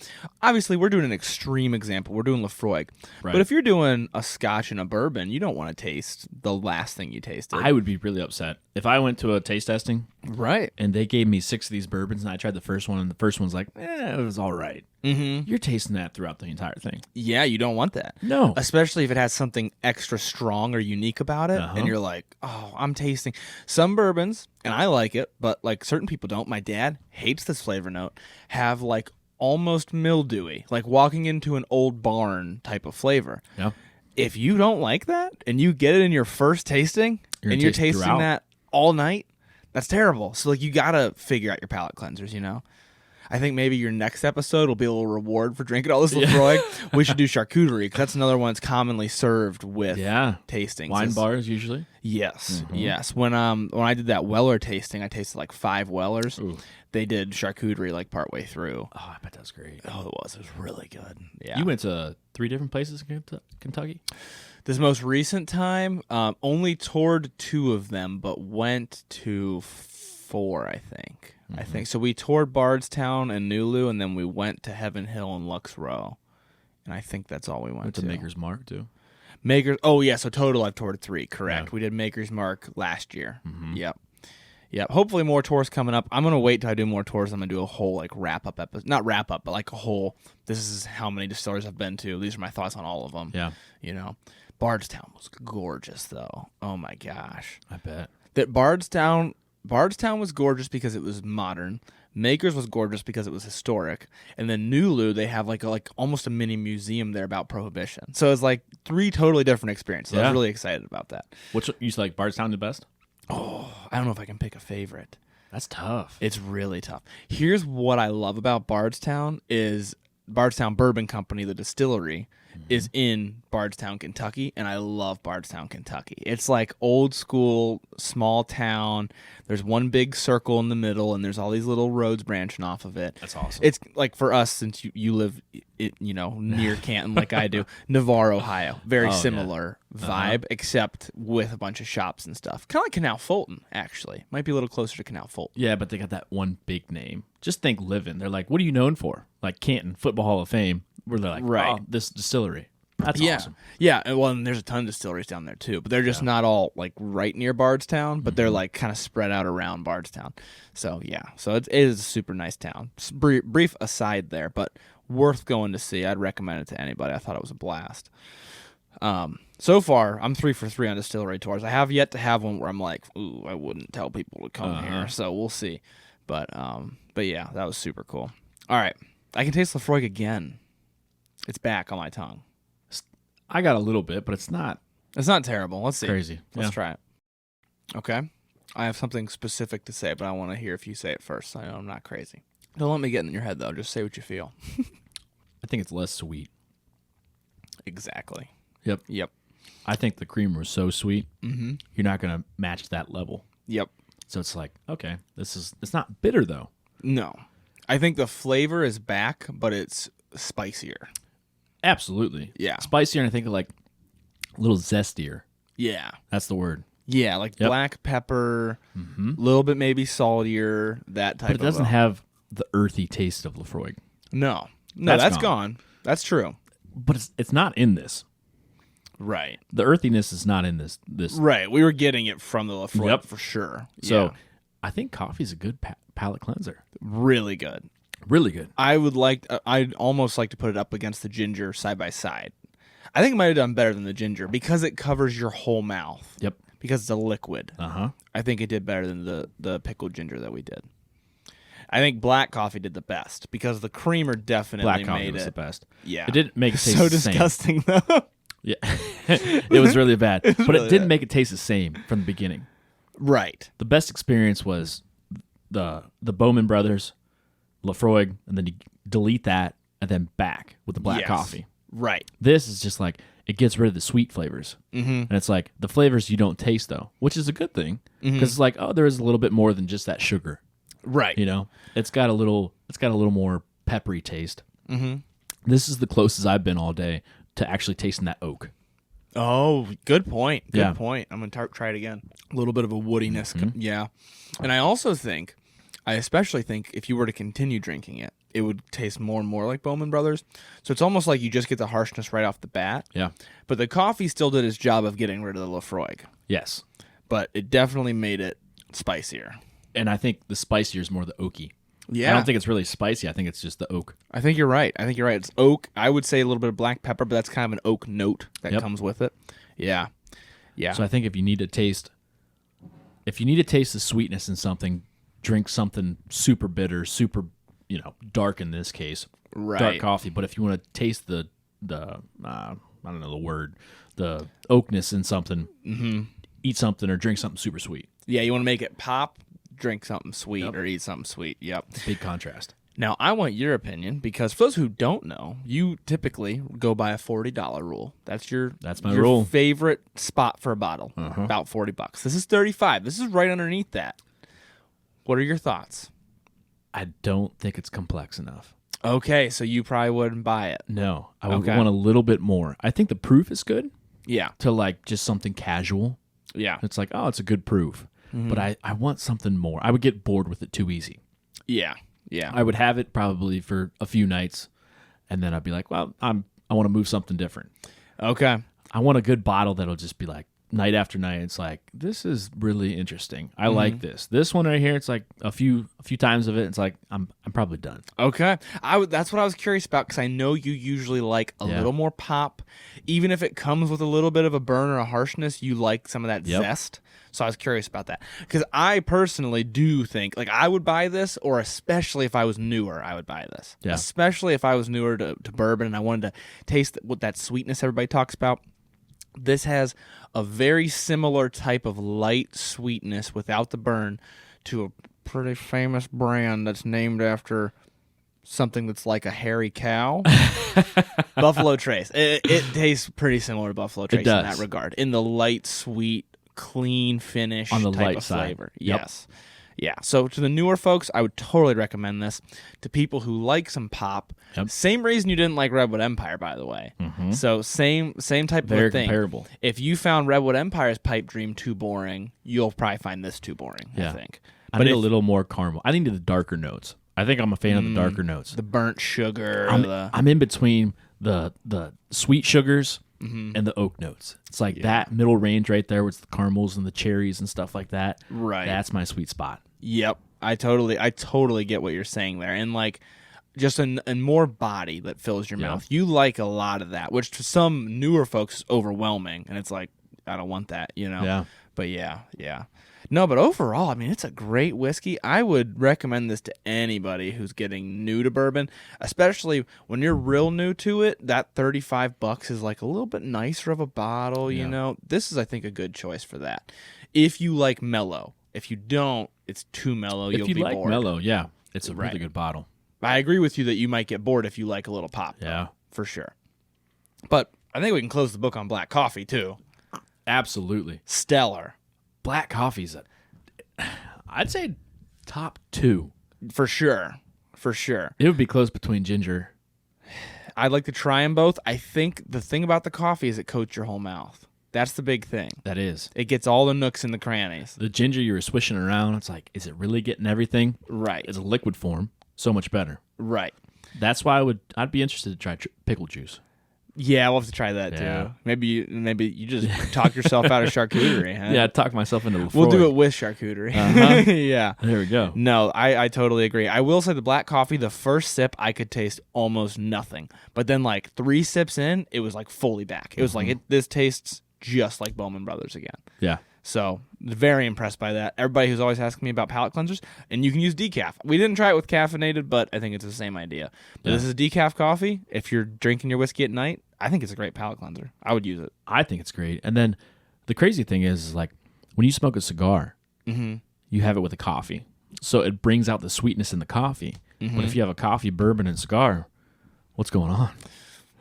Obviously, we're doing an extreme example. We're doing Lefroy. Right. But if you're doing a scotch and a bourbon, you don't want to taste the last thing you tasted. I would be really upset if I went to a taste testing Right. and they gave me 6 of these bourbons and I tried the first one and the first one's like, it was all right. Mm-hmm. You're tasting that throughout the entire thing. Yeah, you don't want that. No. Especially if it has something extra strong or unique about it. And you're like, oh, I'm tasting some bourbons, and I like it, but like certain people don't. My dad hates this flavor note, have like almost mildewy, like walking into an old barn type of flavor. Yeah. If you don't like that and you get it in your first tasting and you're tasting throughout. that all night, that's terrible. So like you got to figure out your palate cleansers, I think maybe your next episode will be a little reward for drinking all this Lefroy. We should do charcuterie, because that's another one that's commonly served with tastings. Wine bars usually. Yes, yes. When I did that Weller tasting, I tasted like 5 Wellers. Ooh. They did charcuterie like partway through. Oh, I bet that was great. Oh, it was. It was really good. Yeah. You went to 3 different places in Kentucky? This most recent time, only toured 2 of them, but went to 4, I think. So we toured Bardstown and Nulu, and then we went to Heaven Hill and Lux Row. And I think that's all we went to. Maker's Mark, too. Oh, yeah, so total I've toured 3, correct. Yeah. We did Maker's Mark last year. Yep. Hopefully more tours coming up. I'm going to wait till I do more tours. I'm going to do a whole, like, wrap-up episode. Not wrap-up, but, like, a whole, this is how many distilleries I've been to. These are my thoughts on all of them. Yeah. You know. Bardstown was gorgeous, though. Oh, my gosh. I bet. That Bardstown was gorgeous because it was modern. Maker's was gorgeous because it was historic. And then Nulu, they have, like almost a mini museum there about Prohibition. So it's, like, 3 totally different experiences. Yeah. I was really excited about that. Which, you like Bardstown the best? Oh, I don't know if I can pick a favorite. That's tough. It's really tough. Here's what I love about Bardstown is Bardstown Bourbon Company, the distillery, is in Bardstown, Kentucky, and I love Bardstown, Kentucky. It's like old school, small town. There's one big circle in the middle, and there's all these little roads branching off of it. That's awesome. It's like for us, since you live, near Canton, like I do, Navarre, Ohio. Very similar vibe, except with a bunch of shops and stuff. Kind of like Canal Fulton, actually. Might be a little closer to Canal Fulton. Yeah, but they got that one big name. Just think Livin'. They're like, what are you known for? Like Canton, Football Hall of Fame. Where they're like, oh, this distillery. That's awesome. Yeah, well, and there's a ton of distilleries down there, too. But they're just not all, like, right near Bardstown, but they're, like, kind of spread out around Bardstown. So, yeah. So, it is a super nice town. Brief aside there, but worth going to see. I'd recommend it to anybody. I thought it was a blast. So far, I'm 3 for 3 on distillery tours. I have yet to have one where I'm like, ooh, I wouldn't tell people to come here. So, we'll see. But yeah, that was super cool. All right. I can taste Lafroig again. It's back on my tongue. I got a little bit, but it's not terrible. Let's see. Crazy. Let's try it. Okay. I have something specific to say, but I want to hear if you say it first. I know I'm not crazy. Don't let me get in your head, though. Just say what you feel. I think it's less sweet. Exactly. Yep. I think the creamer is so sweet, you're not going to match that level. Yep. So it's like, okay, it's not bitter, though. No. I think the flavor is back, but it's spicier. Absolutely. Yeah. Spicier, and I think like a little zestier. Yeah. That's the word. Yeah, like black pepper, a little bit maybe saltier, that type of. But it doesn't have the earthy taste of Lafroig. No, that's gone. That's true. But it's not in this. Right. The earthiness is not in this. Right. We were getting it from the Lafroig for sure. So I think coffee's a good palate cleanser. Really good. Really good. I'd almost like to put it up against the ginger side by side. I think it might have done better than the ginger because it covers your whole mouth. Yep. Because it's a liquid. I think it did better than the pickled ginger that we did. I think black coffee did the best because the creamer definitely made it. Was the best. Yeah. It didn't make it taste so the same. Disgusting though. Yeah. It was really bad. But it didn't make it taste the same from the beginning. Right. The best experience was the Bowman Brothers, Lafroig, and then you delete that and then back with the black coffee. Right. This is just like it gets rid of the sweet flavors, and it's like the flavors you don't taste though, which is a good thing because it's like there is a little bit more than just that sugar. Right. You know, it's got a little more peppery taste. This is the closest I've been all day to actually tasting that oak. Oh, good point. Good point. I'm gonna try it again. A little bit of a woodiness. Yeah, and I especially think if you were to continue drinking it, it would taste more and more like Bowman Brothers. So it's almost like you just get the harshness right off the bat. Yeah. But the coffee still did its job of getting rid of the Lafroig. Yes. But it definitely made it spicier. And I think the spicier is more the oaky. Yeah. I don't think it's really spicy. I think it's just the oak. I think you're right. It's oak. I would say a little bit of black pepper, but that's kind of an oak note that comes with it. Yeah. Yeah. So I think if you need to taste the sweetness in something, drink something super bitter, super, dark in this case. Right. Dark coffee. But if you want to taste the I don't know the word, the oakness in something, eat something or drink something super sweet. Yeah, you want to make it pop, drink something sweet or eat something sweet. Yep. Big contrast. Now, I want your opinion because for those who don't know, you typically go by a $40 rule. That's my rule. Favorite spot for a bottle, about $40. This is $35. This is right underneath that. What are your thoughts? I don't think it's complex enough. Okay, so you probably wouldn't buy it. No, I would want a little bit more. I think the proof is good. Yeah. To like just something casual. Yeah. It's like, it's a good proof. but I want something more. I would get bored with it too easy. Yeah. Yeah. I would have it probably for a few nights, and then I'd be like, well, I want to move something different. Okay. I want a good bottle that'll just be like night after night. It's like, this is really interesting. I like this. This one right here, it's like a few times of it. It's like I'm probably done. Okay. That's what I was curious about, because I know you usually like a little more pop. Even if it comes with a little bit of a burn or a harshness, you like some of that zest. So I was curious about that, because I personally do think, like, I would buy this, or especially if I was newer, I would buy this. Yeah. Especially if I was newer to bourbon and I wanted to taste what that sweetness everybody talks about. This has a very similar type of light sweetness without the burn to a pretty famous brand that's named after something that's like a hairy cow. Buffalo Trace. It tastes pretty similar to Buffalo Trace in that regard, in the light, sweet, clean finish on the type light of side. flavor. Yes. Yeah. So to the newer folks, I would totally recommend this. To people who like some pop, same reason you didn't like Redwood Empire, by the way. So same type of thing. Very comparable. If you found Redwood Empire's Pipe Dream too boring, you'll probably find this too boring, I think. I need a little more caramel. I need the darker notes. I think I'm a fan of the darker notes. The burnt sugar. I'm in between the sweet sugars and the oak notes. It's like that middle range right there with the caramels and the cherries and stuff like that. Right. That's my sweet spot. Yep. I totally get what you're saying there. And like just a more body that fills your mouth. You like a lot of that, which to some newer folks is overwhelming. And it's like, I don't want that, you know? Yeah. But yeah. No, but overall, I mean, it's a great whiskey. I would recommend this to anybody who's getting new to bourbon, especially when you're real new to it. That $35 is like a little bit nicer of a bottle, you know? This is, I think, a good choice for that. If you like mellow. If you don't, it's too mellow. You'll be bored. If you like mellow, it's a really good bottle. I agree with you that you might get bored if you like a little pop. Yeah. For sure. But I think we can close the book on black coffee, too. Absolutely. Stellar. Black coffee's I'd say top 2. For sure. It would be close between ginger. I'd like to try them both. I think the thing about the coffee is it coats your whole mouth. That's the big thing. That is. It gets all the nooks and the crannies. The ginger you were swishing around, it's like, is it really getting everything? Right. It's a liquid form. So much better. Right. That's why I'd be interested to try pickle juice. Yeah, we'll have to try that too. Maybe you just talk yourself out of charcuterie. Huh? Yeah, talk myself into Lefroy. We'll do it with charcuterie. Yeah. There we go. No, I totally agree. I will say the black coffee, the first sip, I could taste almost nothing. But then like 3 sips in, it was like fully back. It was like, this tastes just like Bowman Brothers again. Yeah. So very impressed by that. Everybody who's always asking me about palate cleansers, and you can use decaf. We didn't try it with caffeinated, but I think it's the same idea. But this is decaf coffee. If you're drinking your whiskey at night, I think it's a great palate cleanser. I would use it. I think it's great. And then the crazy thing is like when you smoke a cigar, you have it with a coffee. So it brings out the sweetness in the coffee. But if you have a coffee, bourbon, and cigar, what's going on?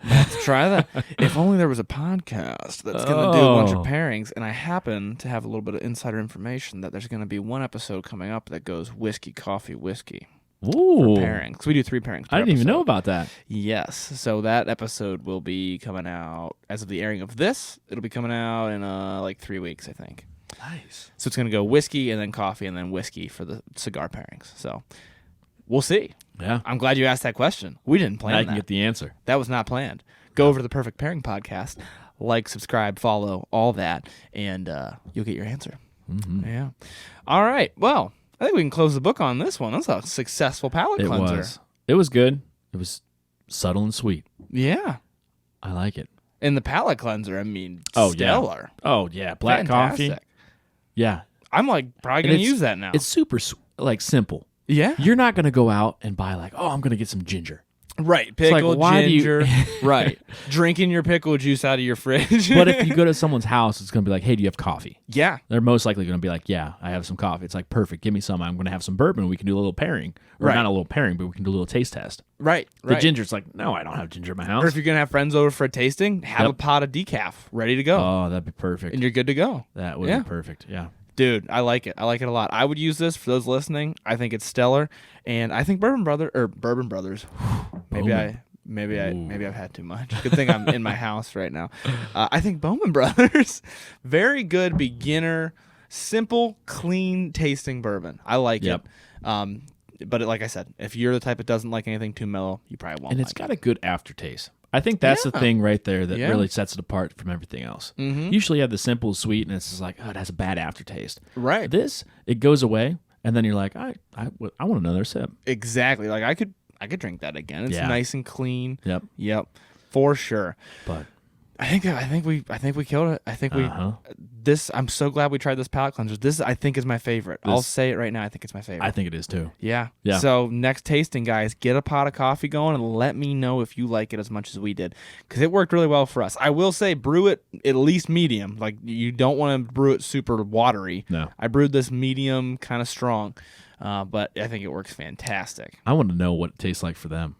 Let's try that. If only there was a podcast that's going to do a bunch of pairings, and I happen to have a little bit of insider information that there's going to be one episode coming up that goes whiskey, coffee, whiskey. Ooh. For pairings. We do 3 pairings per I didn't even episode. know about that. Yes. So that episode will be coming out, as of the airing of this, it'll be coming out in like 3 weeks, I think. Nice. So it's going to go whiskey and then coffee and then whiskey for the cigar pairings. So we'll see. Yeah. I'm glad you asked that question. We didn't plan that. I can get the answer. That was not planned. Go over to the Perfect Pairing Podcast, like, subscribe, follow, all that, and you'll get your answer. Yeah. All right. Well, I think we can close the book on this one. That's a successful palate cleanser. It was good. It was subtle and sweet. Yeah. I like it. And the palate cleanser, I mean, stellar. Yeah. Oh, yeah. Black Fantastic. coffee. Yeah. I'm like probably going to use that now. It's super like simple. Yeah. You're not going to go out and buy like, oh, I'm going to get some ginger. Right. Pickled ginger. Do you... Right. Drinking your pickle juice out of your fridge. But if you go to someone's house, it's going to be like, hey, do you have coffee? Yeah. They're most likely going to be like, yeah, I have some coffee. It's like, perfect. Give me some. I'm going to have some bourbon. We can do a little pairing. Or not a little pairing, but we can do a little taste test. Right. The ginger's like, no, I don't have ginger in my house. Or if you're going to have friends over for a tasting, have a pot of decaf ready to go. Oh, that'd be perfect. And you're good to go. That would be perfect. Yeah. Dude, I like it. I like it a lot. I would use this for those listening. I think it's stellar. And I think Bourbon Brothers. Maybe I've had too much. Good thing I'm in my house right now. I think Bowman Brothers, very good beginner simple, clean tasting bourbon. I like Yep. it. But like I said, if you're the type that doesn't like anything too mellow, you probably won't. And it's got a good aftertaste. I think that's the thing right there that really sets it apart from everything else. Usually you have the simple sweet, and it's just like, oh, it has a bad aftertaste. Right. This, it goes away, and then you're like, I want another sip. Exactly. Like I could drink that again. It's nice and clean. Yep. For sure. But I think we killed it. I think this. I'm so glad we tried this palate cleanser. This I think is my favorite. I'll say it right now. I think it's my favorite. I think it is too. Yeah. Yeah. So next tasting, guys, get a pot of coffee going and let me know if you like it as much as we did, because it worked really well for us. I will say, brew it at least medium. Like you don't want to brew it super watery. No. I brewed this medium, kind of strong, but I think it works fantastic. I want to know what it tastes like for them.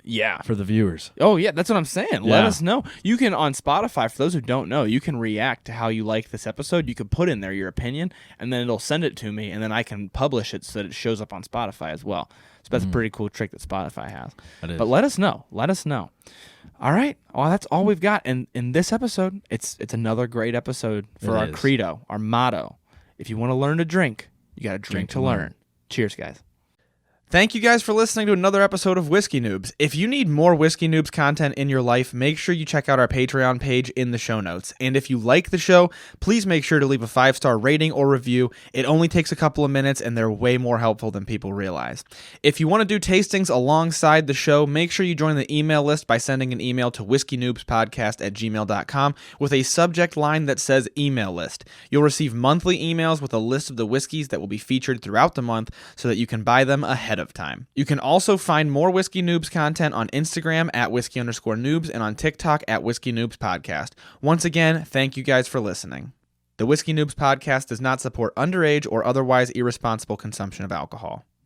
Yeah. For the viewers. Oh, yeah, that's what I'm saying. Let us know. You can, on Spotify, for those who don't know, you can react to how you like this episode. You can put in there your opinion, and then it'll send it to me, and then I can publish it so that it shows up on Spotify as well. So that's a pretty cool trick that Spotify has. That is. But let us know. Let us know. All right. Well, that's all we've got. And in this episode, it's another great episode for our credo, our motto. If you want to learn to drink, you got to drink to learn. Cheers, guys. Thank you guys for listening to another episode of Whiskey Noobs. If you need more Whiskey Noobs content in your life, make sure you check out our Patreon page in the show notes. And if you like the show, please make sure to leave a 5-star rating or review. It only takes a couple of minutes, and they're way more helpful than people realize. If you want to do tastings alongside the show, make sure you join the email list by sending an email to whiskeynoobspodcast@gmail.com with a subject line that says email list. You'll receive monthly emails with a list of the whiskeys that will be featured throughout the month so that you can buy them ahead of time. You can also find more Whiskey Noobs content on Instagram at @whiskey_noobs and on TikTok at Whiskey Noobs Podcast. Once again, thank you guys for listening. The Whiskey Noobs Podcast does not support underage or otherwise irresponsible consumption of alcohol.